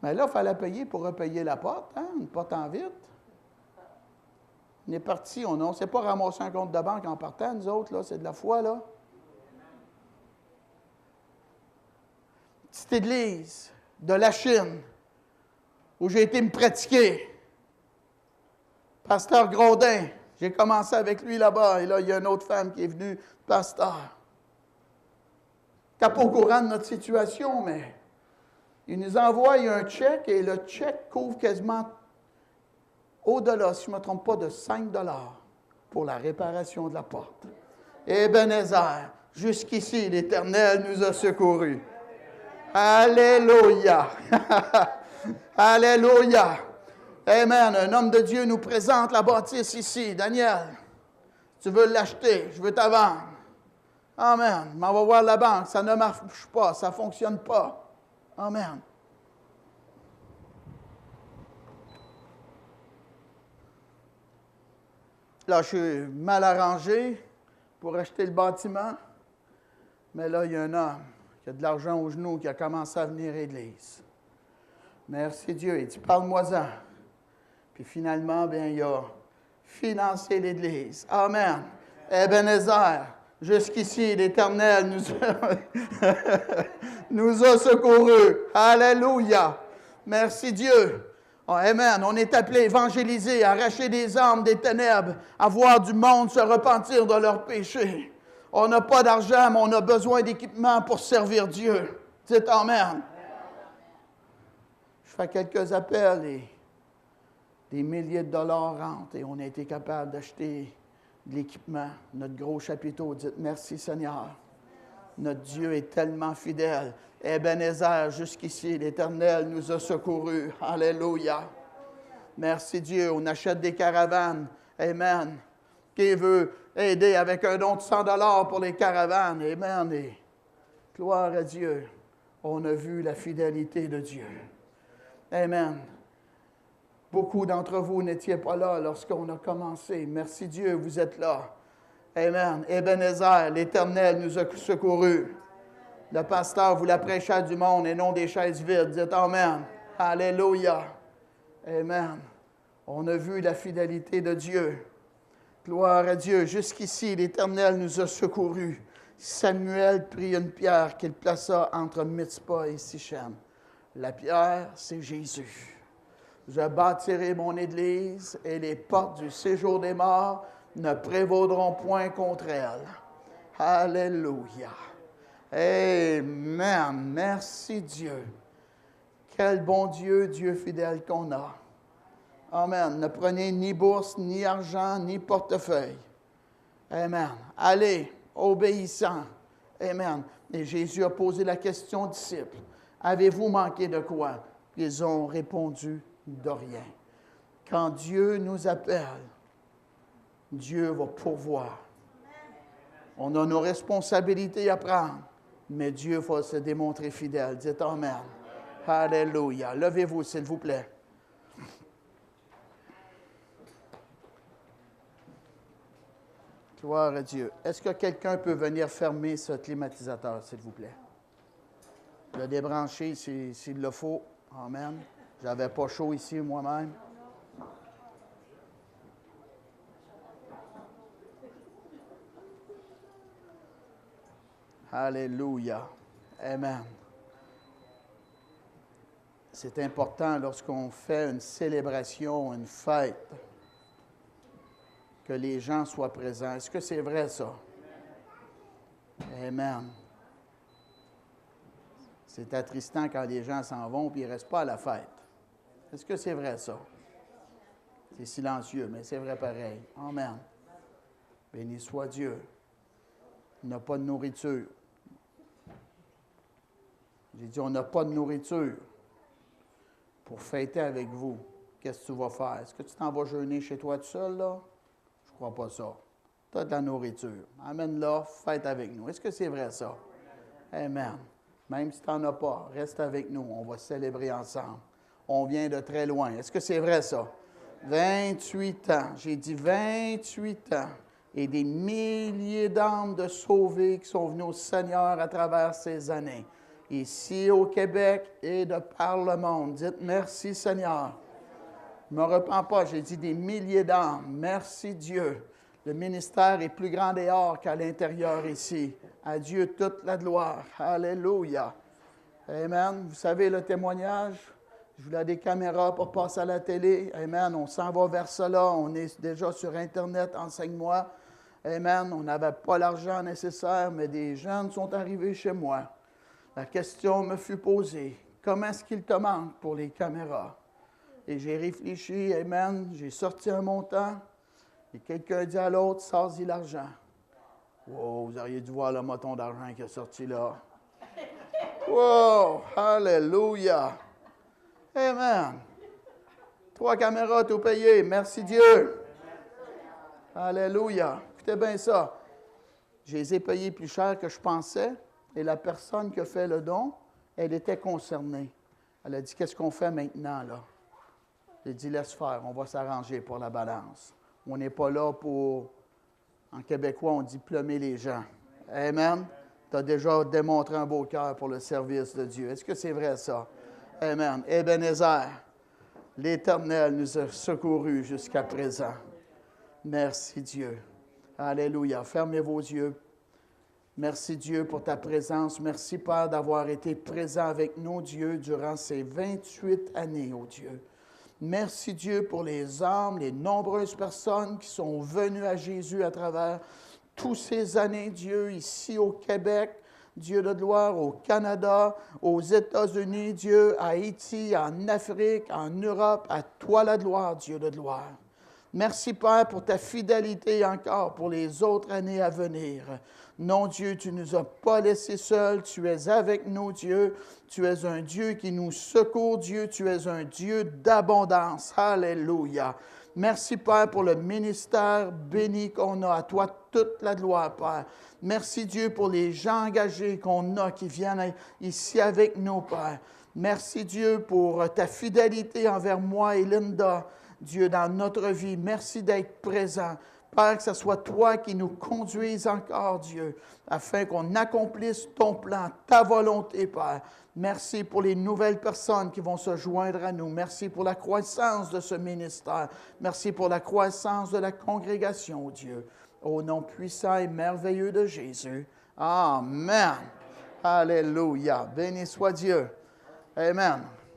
Mais là, il fallait payer pour repayer la porte, hein? Une porte en vitre. On est parti, on ne s'est pas ramassé un compte de banque en partant, nous autres, là, c'est de la foi, là. Petite église de la Chine, où j'ai été me pratiquer. Pasteur Grodin, j'ai commencé avec lui là-bas, et là, il y a une autre femme qui est venue, pasteur. Tu n'es pas au courant de notre situation, mais il nous envoie un chèque, et le chèque couvre quasiment au-delà, si je ne me trompe pas, de 5 $ pour la réparation de la porte. Ebenezer, jusqu'ici, l'Éternel nous a secourus. Alléluia! Alléluia! Amen. Un homme de Dieu nous présente la bâtisse ici. Daniel, tu veux l'acheter, je veux te vendre. Amen. Mais on va voir la banque, ça ne marche pas, ça ne fonctionne pas. Amen. Là, je suis mal arrangé pour acheter le bâtiment. Mais là, il y a un homme qui a de l'argent aux genoux, qui a commencé à venir à l'église. Merci Dieu. Il dit, parle-moi-en. Puis finalement, bien, il a financé l'église. Amen. Ebenezer, jusqu'ici, l'Éternel nous a secourus. Alléluia. Merci Dieu. Oh, amen. On est appelé à évangéliser, à arracher des âmes des ténèbres, à voir du monde se repentir de leurs péchés. On n'a pas d'argent, mais on a besoin d'équipement pour servir Dieu. Dites amen. Je fais quelques appels et des milliers de dollars rentrent et on a été capable d'acheter de l'équipement. Notre gros chapiteau, dites merci Seigneur. Notre Dieu est tellement fidèle. Ebenezer, jusqu'ici, l'Éternel nous a secourus. Alléluia. Merci Dieu. On achète des caravanes. Amen. Qui veut aider avec un don de 100 $ pour les caravanes? Amen. Et gloire à Dieu. On a vu la fidélité de Dieu. Amen. Beaucoup d'entre vous n'étiez pas là lorsqu'on a commencé. Merci Dieu, vous êtes là. Amen. Ebenezer, l'Éternel nous a secourus. Le pasteur vous la prêcha du monde et non des chaises vides. Dites amen. Alléluia. Amen. On a vu la fidélité de Dieu. Gloire à Dieu. Jusqu'ici, l'Éternel nous a secourus. Samuel prit une pierre qu'il plaça entre Mitzpah et Sichem. La pierre, c'est Jésus. Je bâtirai mon Église et les portes du séjour des morts ne prévaudront point contre elle. Alléluia. Amen. Merci Dieu. Quel bon Dieu, Dieu fidèle qu'on a. Amen. Ne prenez ni bourse, ni argent, ni portefeuille. Amen. Allez, obéissant. Amen. Et Jésus a posé la question aux disciples. Avez-vous manqué de quoi? Ils ont répondu de rien. Quand Dieu nous appelle, Dieu va pourvoir. On a nos responsabilités à prendre, mais Dieu va se démontrer fidèle. Dites amen. Alléluia. Levez-vous, s'il vous plaît. Gloire à Dieu. Est-ce que quelqu'un peut venir fermer ce climatisateur, s'il vous plaît? Le débrancher s'il le faut. Amen. J'avais pas chaud ici moi-même. Alléluia. Amen. C'est important lorsqu'on fait une célébration, une fête, que les gens soient présents. Est-ce que c'est vrai, ça? Amen. C'est attristant quand les gens s'en vont et ils ne restent pas à la fête. Est-ce que c'est vrai, ça? C'est silencieux, mais c'est vrai pareil. Amen. Béni soit Dieu. Il n'a pas de nourriture. J'ai dit, on n'a pas de nourriture pour fêter avec vous. Qu'est-ce que tu vas faire? Est-ce que tu t'en vas jeûner chez toi tout seul, là? Je ne crois pas ça. Tu as de la nourriture. Amène-la, fête avec nous. Est-ce que c'est vrai, ça? Amen. Même si tu n'en as pas, reste avec nous. On va célébrer ensemble. On vient de très loin. Est-ce que c'est vrai, ça? 28 ans. J'ai dit 28 ans. Et des milliers d'âmes de sauvés qui sont venus au Seigneur à travers ces années. Ici au Québec et de par le monde. Dites merci, Seigneur. Je ne me repens pas, j'ai dit des milliers d'âmes. Merci Dieu. Le ministère est plus grand dehors qu'à l'intérieur ici. À Dieu toute la gloire. Alléluia. Amen. Vous savez le témoignage? Je voulais des caméras pour passer à la télé. Amen. On s'en va vers cela. On est déjà sur Internet. Enseigne-moi. Amen. On n'avait pas l'argent nécessaire, mais des jeunes sont arrivés chez moi. La question me fut posée. Comment est-ce qu'il te manque pour les caméras? Et j'ai réfléchi. Amen. J'ai sorti un montant. Et quelqu'un dit à l'autre, sors-y l'argent. Wow, vous auriez dû voir le moton d'argent qui est sorti là. Wow, alléluia. Amen. 3 caméras tout payées. Merci Dieu. Alléluia. Écoutez bien ça. Je les ai payés plus cher que je pensais. Et la personne qui a fait le don, elle était concernée. Elle a dit, qu'est-ce qu'on fait maintenant, là? J'ai dit, laisse faire, on va s'arranger pour la balance. On n'est pas là pour, en québécois, on dit plumer les gens. Amen. Tu as déjà démontré un beau cœur pour le service de Dieu. Est-ce que c'est vrai, ça? Amen. Ebenezer, l'Éternel nous a secourus jusqu'à présent. Merci Dieu. Alléluia. Fermez vos yeux. Merci Dieu pour ta présence. Merci Père d'avoir été présent avec nous, Dieu, durant ces 28 années, oh Dieu. Merci Dieu pour les âmes, les nombreuses personnes qui sont venues à Jésus à travers toutes ces années, Dieu, ici au Québec, Dieu de gloire, au Canada, aux États-Unis, Dieu, à Haïti, en Afrique, en Europe, à toi la gloire, Dieu de gloire. Merci Père pour ta fidélité encore pour les autres années à venir. Non, Dieu, tu ne nous as pas laissés seuls. Tu es avec nous, Dieu. Tu es un Dieu qui nous secourt, Dieu. Tu es un Dieu d'abondance. Alléluia. Merci, Père, pour le ministère béni qu'on a. À toi toute la gloire, Père. Merci, Dieu, pour les gens engagés qu'on a qui viennent ici avec nous, Père. Merci, Dieu, pour ta fidélité envers moi et Linda, Dieu, dans notre vie. Merci d'être présent. Père, que ce soit toi qui nous conduise encore, Dieu, afin qu'on accomplisse ton plan, ta volonté, Père. Merci pour les nouvelles personnes qui vont se joindre à nous. Merci pour la croissance de ce ministère. Merci pour la croissance de la congrégation, Dieu. Au nom puissant et merveilleux de Jésus. Amen. Alléluia. Béni soit Dieu. Amen.